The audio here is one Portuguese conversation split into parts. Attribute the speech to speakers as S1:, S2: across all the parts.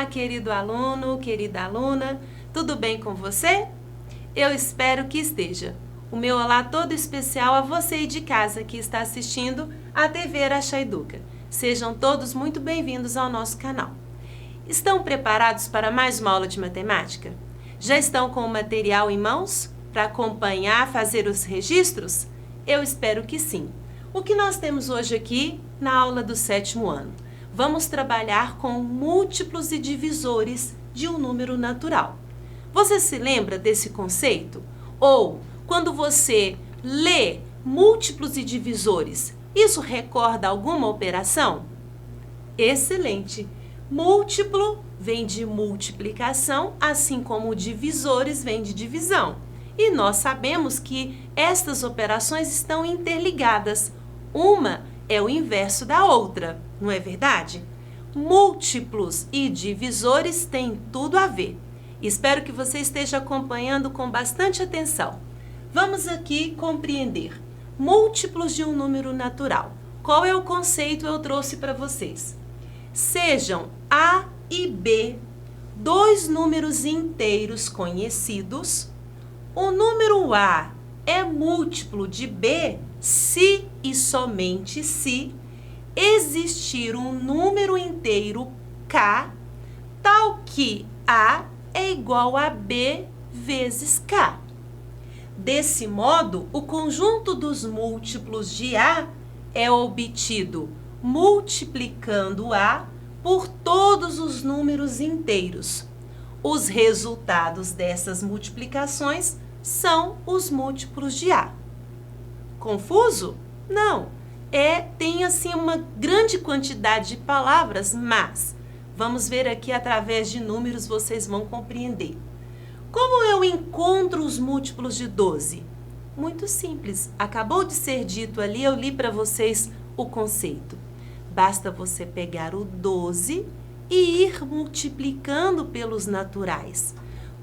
S1: querido aluno, querida aluna, tudo bem com você? Eu espero que esteja. O meu olá todo especial a você aí de casa que está assistindo a TV Araxá Educa. Sejam todos muito bem-vindos ao nosso canal. Estão preparados para mais uma aula de matemática? Já estão com o material em mãos para acompanhar, fazer os registros? Eu espero que sim. O que nós temos hoje aqui na aula do 7º ano? Vamos trabalhar com múltiplos e divisores de um número natural. Você se lembra desse conceito? Ou, quando você lê múltiplos e divisores, isso recorda alguma operação? Excelente! Múltiplo vem de multiplicação, assim como divisores vem de divisão. E nós sabemos que estas operações estão interligadas. Uma é o inverso da outra, não é verdade? Múltiplos e divisores têm tudo a ver. Espero que você esteja acompanhando com bastante atenção. Vamos aqui compreender múltiplos de um número natural. Qual é o conceito eu trouxe para vocês? Sejam A e B dois números inteiros conhecidos. O número A é múltiplo de B se e somente se existir um número inteiro K, tal que A é igual a B vezes K. Desse modo, o conjunto dos múltiplos de A é obtido multiplicando A por todos os números inteiros. Os resultados dessas multiplicações são os múltiplos de A. Confuso? Não. Tem assim uma grande quantidade de palavras, mas vamos ver aqui através de números vocês vão compreender. Como eu encontro os múltiplos de 12? Muito simples. Acabou de ser dito ali, eu li para vocês o conceito. Basta você pegar o 12 e ir multiplicando pelos naturais.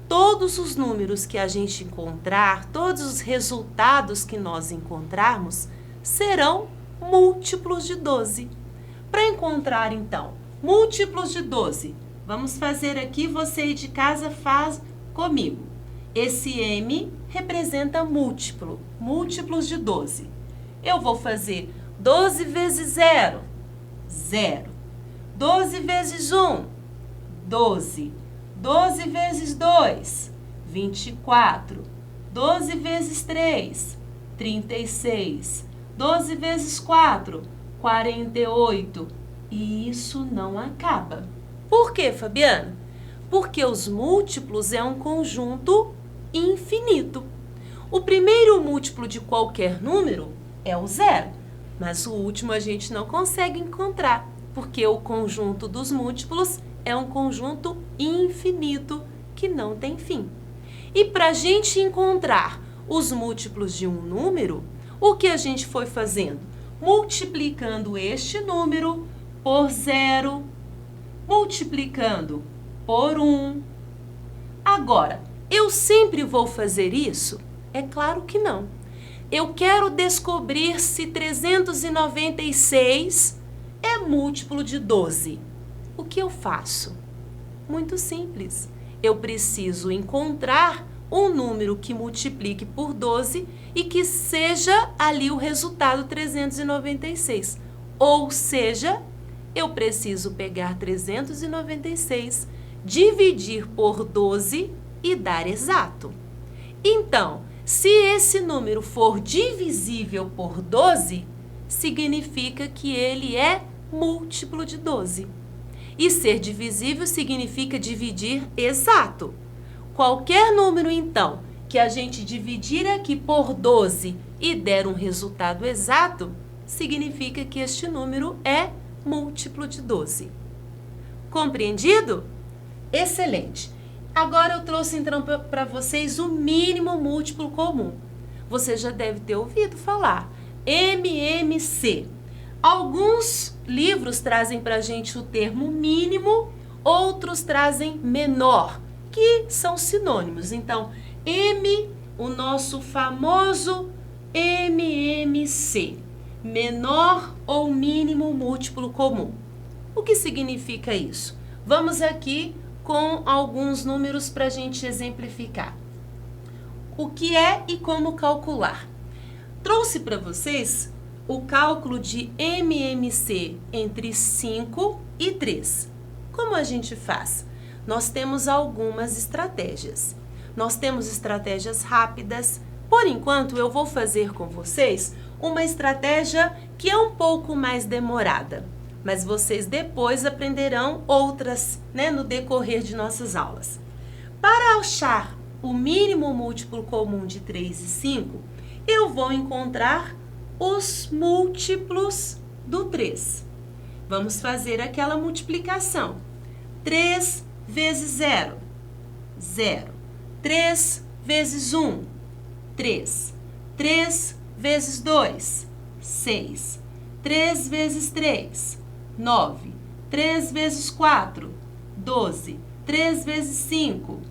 S1: Todos os números que a gente encontrar, todos os resultados que nós encontrarmos, serão múltiplos de 12. Para encontrar, então, múltiplos de 12, vamos fazer aqui, você aí de casa faz comigo. Esse M representa múltiplo, múltiplos de 12. Eu vou fazer 12 vezes 0, 0. 12 vezes 1, 12. 12 vezes 2, 24. 12 vezes 3, 36. 12 vezes 4, 48. E isso não acaba. Por quê, Fabiana? Porque os múltiplos é um conjunto infinito. O primeiro múltiplo de qualquer número é o 0, mas o último a gente não consegue encontrar, porque o conjunto dos múltiplos é um conjunto infinito que não tem fim. E para a gente encontrar os múltiplos de um número, o que a gente foi fazendo? Multiplicando este número por 0, multiplicando por 1. Agora, eu sempre vou fazer isso? É claro que não. Eu quero descobrir se 396 é múltiplo de 12. O que eu faço? Muito simples. Eu preciso encontrar um número que multiplique por 12 e que seja ali o resultado 396. Ou seja, eu preciso pegar 396, dividir por 12 e dar exato. Então, se esse número for divisível por 12, significa que ele é múltiplo de 12. E ser divisível significa dividir exato. Qualquer número, então, que a gente dividir aqui por 12 e der um resultado exato, significa que este número é múltiplo de 12. Compreendido? Excelente! Agora eu trouxe então para vocês o mínimo múltiplo comum. Você já deve ter ouvido falar. MMC. Alguns livros trazem para a gente o termo mínimo, outros trazem menor, que são sinônimos. Então, o nosso famoso MMC, menor ou mínimo múltiplo comum. O que significa isso? Vamos aqui com alguns números para a gente exemplificar. O que é e como calcular? Trouxe para vocês o cálculo de MMC entre 5 e 3. Como a gente faz? Nós temos algumas estratégias. Nós temos estratégias rápidas. Por enquanto, eu vou fazer com vocês uma estratégia que é um pouco mais demorada, mas vocês depois aprenderão outras, no decorrer de nossas aulas. Para achar o mínimo múltiplo comum de 3 e 5, eu vou encontrar os múltiplos do 3. Vamos fazer aquela multiplicação. 3 vezes 0, 0. 3 vezes 1, 3. 3 vezes 2, 6. 3 vezes 3, 9. 3 vezes 4, 12. 3 vezes 5,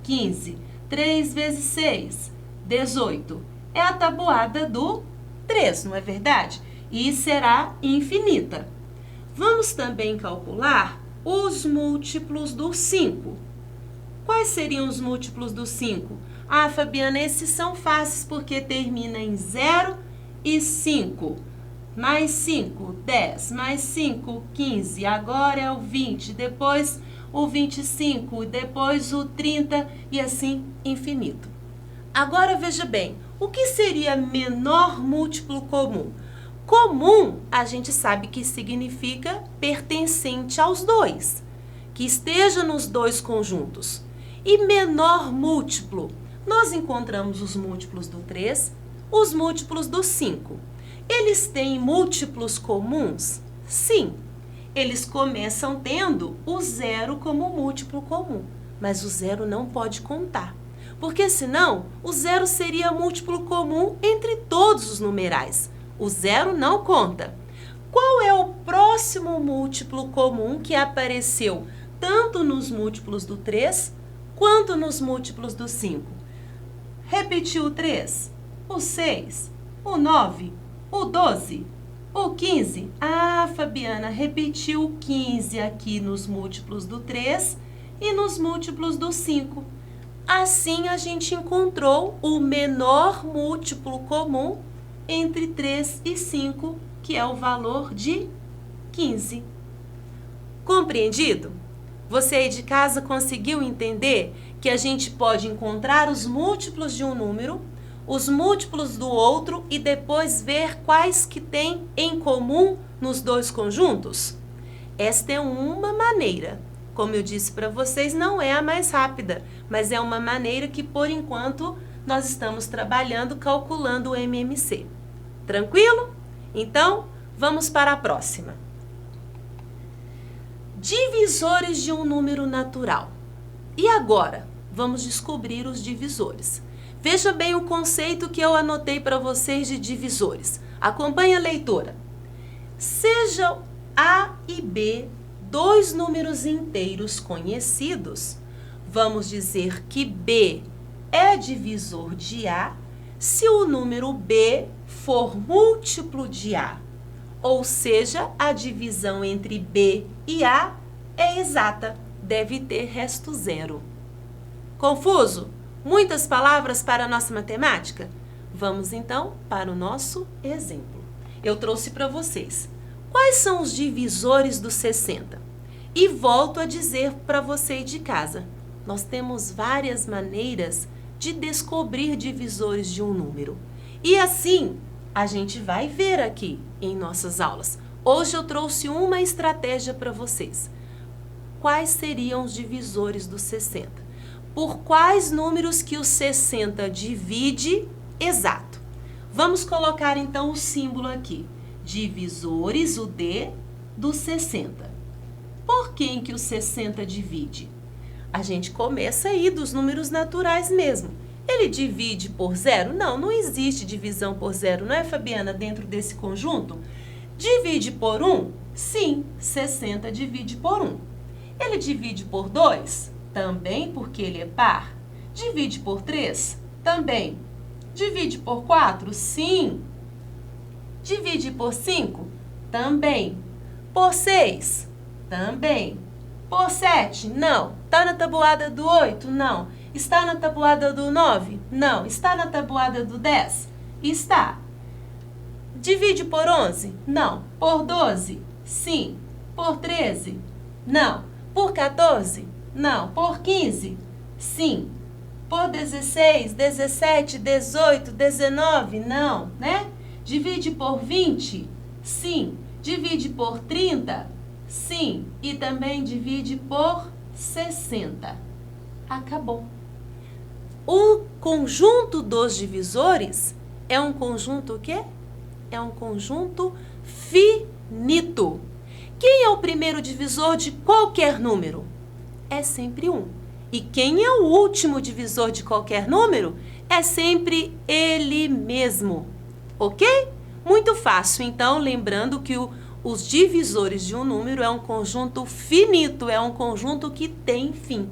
S1: 15. 3 vezes 6, 18. É a tabuada do 3, não é verdade? E será infinita. Vamos também calcular os múltiplos do 5. Quais seriam os múltiplos do 5? Ah, Fabiana, esses são fáceis porque termina em 0 e 5. Mais 5, 10. Mais 5, 15. Agora é o 20. Depois o 25. Depois o 30 e assim infinito. Agora veja bem, o que seria menor múltiplo comum? Comum, a gente sabe que significa pertencente aos dois, que esteja nos dois conjuntos. E menor múltiplo, nós encontramos os múltiplos do 3, os múltiplos do 5. Eles têm múltiplos comuns? Sim. Eles começam tendo o 0 como múltiplo comum, mas o 0 não pode contar, porque senão o 0 seria múltiplo comum entre todos os numerais. O 0 não conta. Qual é o próximo múltiplo comum que apareceu tanto nos múltiplos do 3 quanto nos múltiplos do 5? Repetiu o 3, o 6, o 9, o 12, o 15. Ah, Fabiana, repetiu o 15 aqui nos múltiplos do 3 e nos múltiplos do 5. Assim, a gente encontrou o menor múltiplo comum entre 3 e 5, que é o valor de 15. Compreendido? Você aí de casa conseguiu entender que a gente pode encontrar os múltiplos de um número, os múltiplos do outro e depois ver quais que tem em comum nos dois conjuntos? Esta é uma maneira. Como eu disse para vocês, não é a mais rápida, mas é uma maneira que, por enquanto, nós estamos trabalhando, calculando o MMC. Tranquilo? Então, vamos para a próxima. Divisores de um número natural. E agora, vamos descobrir os divisores. Veja bem o conceito que eu anotei para vocês de divisores. Acompanhe a leitura. Sejam A e B dois números inteiros conhecidos, vamos dizer que B é divisor de A se o número B for múltiplo de A, ou seja, a divisão entre B e A é exata, deve ter resto zero. Confuso? Muitas palavras para a nossa matemática? Vamos então para o nosso exemplo. Eu trouxe para vocês quais são os divisores do 60. E volto a dizer para você de casa, nós temos várias maneiras de descobrir divisores de um número. E assim, a gente vai ver aqui em nossas aulas. Hoje eu trouxe uma estratégia para vocês. Quais seriam os divisores do 60? Por quais números que o 60 divide exato? Vamos colocar então o símbolo aqui. Divisores, o D, do 60. Por quem que o 60 divide? A gente começa aí dos números naturais mesmo. Ele divide por 0? Não, não existe divisão por 0, não é, Fabiana, dentro desse conjunto? Divide por 1? Sim, 60 divide por 1. Ele divide por 2? Também, porque ele é par. Divide por 3? Também. Divide por 4? Sim. Divide por 5? Também. Por 6? Também. Por 7? Não. Está na tabuada do 8? Não. Está na tabuada do 9? Não. Está na tabuada do 10? Está. Divide por 11? Não. Por 12? Sim. Por 13? Não. Por 14? Não. Por 15? Sim. Por 16, 17, 18, 19? Não, né? Divide por 20? Sim. Divide por 30? Sim. E também divide por 60. Acabou. O conjunto dos divisores é um conjunto o quê? É um conjunto finito. Quem é o primeiro divisor de qualquer número? É sempre 1. E quem é o último divisor de qualquer número? É sempre ele mesmo. Ok? Muito fácil. Então, lembrando que os divisores de um número é um conjunto finito, é um conjunto que tem fim.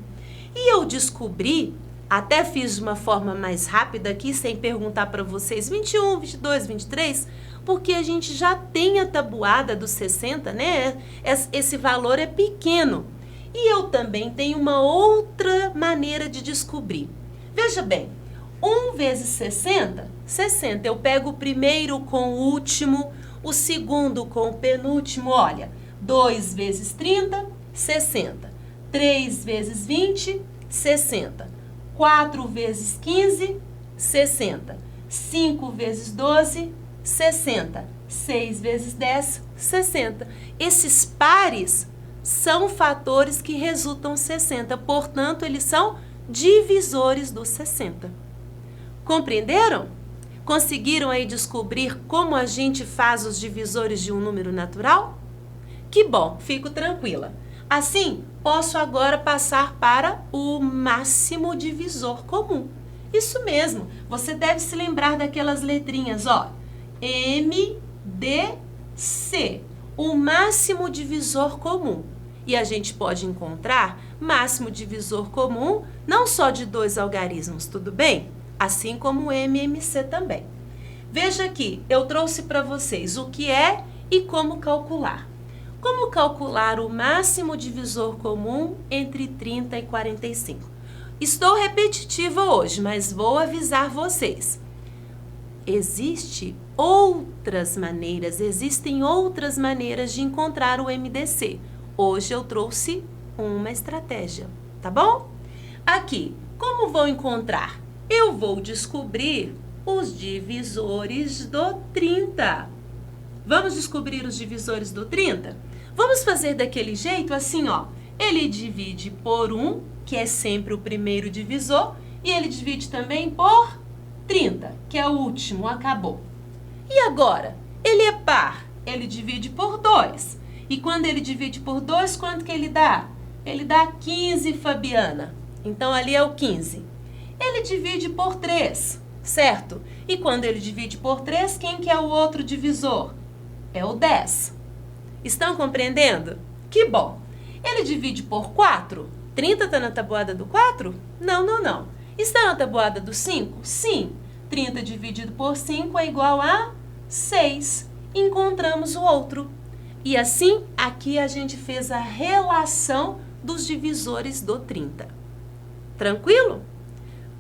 S1: E eu descobri, até fiz de uma forma mais rápida aqui, sem perguntar para vocês, 21, 22, 23, porque a gente já tem a tabuada dos 60, né? Esse valor é pequeno. E eu também tenho uma outra maneira de descobrir. Veja bem, 1 vezes 60, 60. Eu pego o primeiro com o último, o segundo com o penúltimo. Olha, 2 vezes 30, 60. 3 vezes 20, 60. 4 vezes 15, 60. 5 vezes 12, 60. 6 vezes 10, 60. Esses pares são fatores que resultam 60, portanto, eles são divisores do 60. Compreenderam? Conseguiram aí descobrir como a gente faz os divisores de um número natural? Que bom, fico tranquila. Assim, posso agora passar para o máximo divisor comum. Isso mesmo, você deve se lembrar daquelas letrinhas, ó. M, D, C. O máximo divisor comum. E a gente pode encontrar máximo divisor comum não só de 2 algarismos, tudo bem? Assim como o M e MC também. Veja aqui, eu trouxe para vocês o que é e como calcular. Como calcular o máximo divisor comum entre 30 e 45? Estou repetitiva hoje, mas vou avisar vocês. Existem outras maneiras de encontrar o MDC. Hoje eu trouxe uma estratégia, tá bom? Aqui, como vou encontrar? Eu vou descobrir os divisores do 30. Vamos descobrir os divisores do 30? Vamos fazer daquele jeito assim, ó. Ele divide por 1, que é sempre o primeiro divisor, e ele divide também por 30, que é o último, acabou. E agora? Ele é par, ele divide por 2. E quando ele divide por 2, quanto que ele dá? Ele dá 15, Fabiana. Então, ali é o 15. Ele divide por 3, certo? E quando ele divide por 3, quem que é o outro divisor? É o 10. Estão compreendendo? Que bom. Ele divide por 4. 30 está na tabuada do 4? Não, não, não. Está na tabuada do 5? Sim. 30 dividido por 5 é igual a 6. Encontramos o outro. E assim, aqui a gente fez a relação dos divisores do 30. Tranquilo?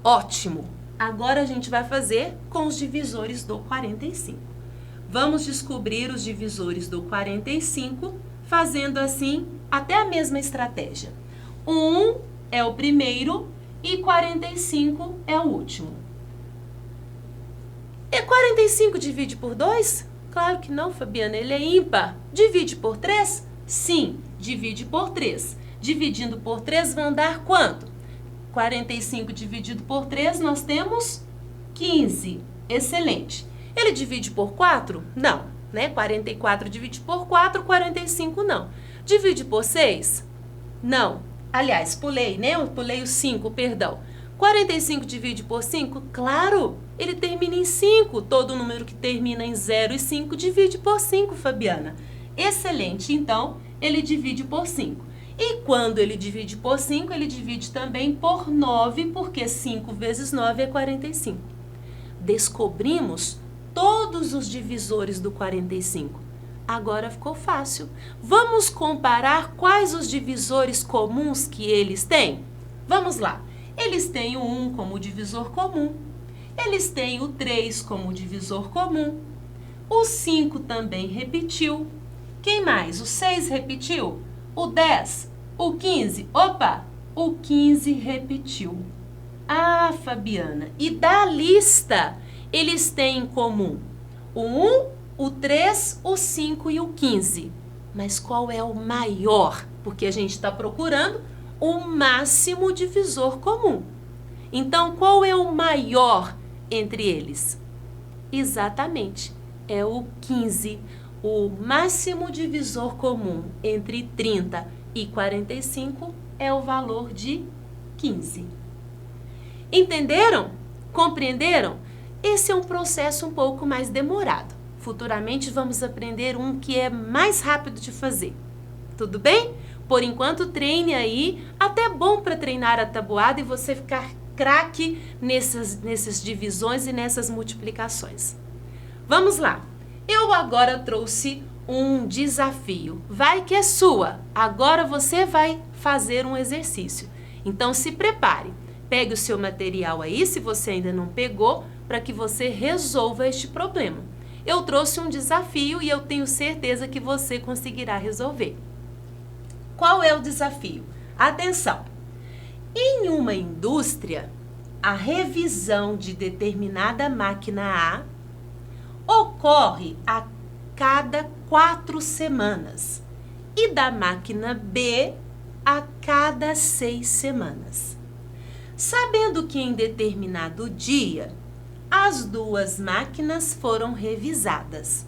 S1: Ótimo! Agora a gente vai fazer com os divisores do 45. Vamos descobrir os divisores do 45, fazendo assim até a mesma estratégia. 1 é o primeiro e 45 é o último. E 45 divide por 2? Claro que não, Fabiana, ele é ímpar. Divide por 3? Sim, divide por 3. Dividindo por 3 vão dar quanto? 45 dividido por 3, nós temos 15. Excelente. Ele divide por 4? Não, né? 44 divide por 4, 45 não. Divide por 6? Não. Aliás, pulei, né? Eu pulei o 5, perdão. 45 divide por 5? Claro, ele termina em 5. Todo número que termina em 0 e 5 divide por 5, Fabiana. Excelente, então, ele divide por 5. E quando ele divide por 5, ele divide também por 9, porque 5 vezes 9 é 45. Descobrimos todos os divisores do 45. Agora ficou fácil. Vamos comparar quais os divisores comuns que eles têm? Vamos lá. Eles têm o 1 como divisor comum. Eles têm o 3 como divisor comum. O 5 também repetiu. Quem mais? O 6 repetiu. O 10, o 15. Opa! O 15 repetiu. Ah, Fabiana, e da lista eles têm em comum o 1, o 3, o 5 e o 15. Mas qual é o maior? Porque a gente está procurando o máximo divisor comum. Então, qual é o maior entre eles? Exatamente, é o 15. O máximo divisor comum entre 30 e 45 é o valor de 15. Entenderam? Compreenderam? Esse é um processo um pouco mais demorado. Futuramente vamos aprender um que é mais rápido de fazer. Tudo bem? Por enquanto treine aí, até bom para treinar a tabuada e você ficar craque nessas divisões e nessas multiplicações. Vamos lá. Eu agora trouxe um desafio. Vai que é sua. Agora você vai fazer um exercício. Então se prepare. Pegue o seu material aí, se você ainda não pegou, para que você resolva este problema. Eu trouxe um desafio e eu tenho certeza que você conseguirá resolver. Qual é o desafio? Atenção! Em uma indústria, a revisão de determinada máquina A ocorre a cada 4 semanas e da máquina B a cada 6 semanas. Sabendo que em determinado dia as duas máquinas foram revisadas.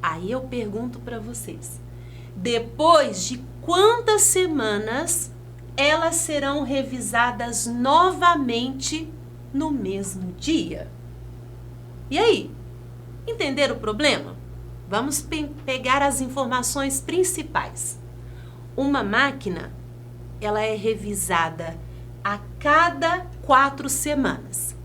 S1: Aí eu pergunto para vocês, depois de quantas semanas elas serão revisadas novamente no mesmo dia? E aí? Entenderam o problema? Vamos pegar as informações principais. Uma máquina, ela é revisada a cada 4 semanas.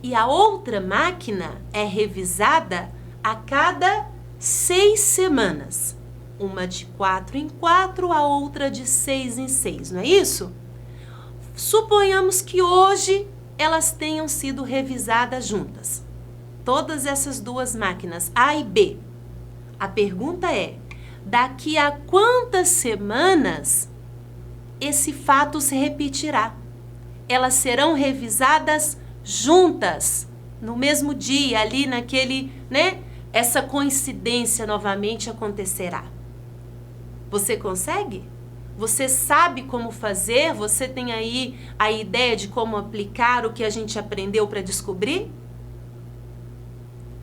S1: E a outra máquina é revisada a cada 6 semanas. Uma de 4 em 4, a outra de 6 em 6, não é isso? Suponhamos que hoje elas tenham sido revisadas juntas. Todas essas duas máquinas, A e B. A pergunta é, daqui a quantas semanas esse fato se repetirá? Elas serão revisadas juntas, no mesmo dia, ali naquele, né? Essa coincidência novamente acontecerá. Você consegue? Você sabe como fazer? Você tem aí a ideia de como aplicar o que a gente aprendeu para descobrir?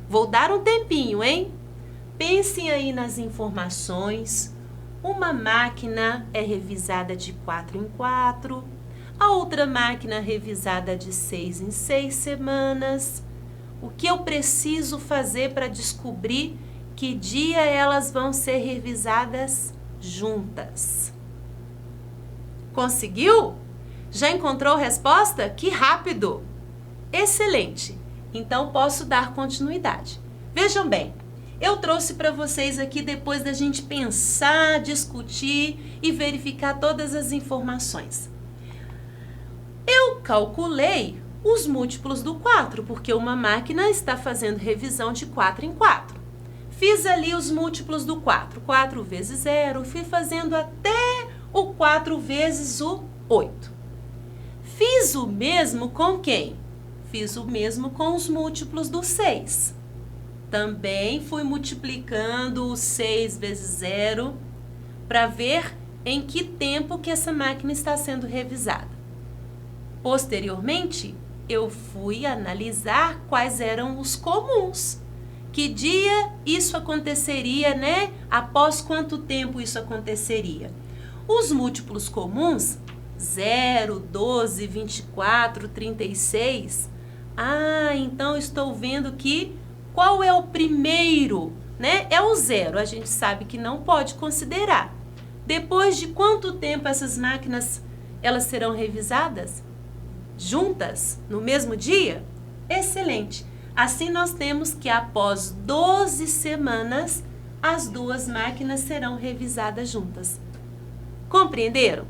S1: Vou dar um tempinho, hein? Pensem aí nas informações. Uma máquina é revisada de 4 em 4, a outra máquina é revisada de 6 em 6 semanas. O que eu preciso fazer para descobrir que dia elas vão ser revisadas juntas? Conseguiu? Já encontrou a resposta? Que rápido! Excelente! Então posso dar continuidade. Vejam bem, eu trouxe para vocês aqui, depois da gente pensar, discutir e verificar todas as informações. Eu calculei os múltiplos do 4, porque uma máquina está fazendo revisão de 4 em 4. Fiz ali os múltiplos do 4. 4 vezes 0, fui fazendo até o 4 vezes o 8. Fiz o mesmo com quem? Fiz o mesmo com os múltiplos do 6. Também fui multiplicando o 6 vezes 0 para ver em que tempo que essa máquina está sendo revisada. Posteriormente, eu fui analisar quais eram os comuns. Que dia isso aconteceria, né? Após quanto tempo isso aconteceria? Os múltiplos comuns, 0, 12, 24, 36. Ah, então estou vendo que qual é o primeiro, né? É o 0, a gente sabe que não pode considerar. Depois de quanto tempo essas máquinas elas serão revisadas? Juntas, no mesmo dia? Excelente! Assim nós temos que após 12 semanas, as duas máquinas serão revisadas juntas. Compreenderam?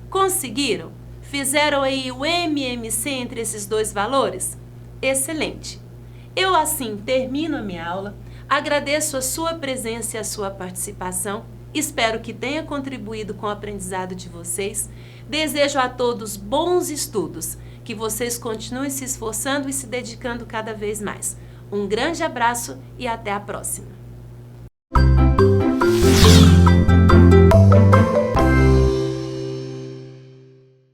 S1: Conseguiram? Fizeram aí o MMC entre esses dois valores? Excelente! Eu assim termino a minha aula, agradeço a sua presença e a sua participação, espero que tenha contribuído com o aprendizado de vocês, desejo a todos bons estudos, que vocês continuem se esforçando e se dedicando cada vez mais. Um grande abraço e até a próxima!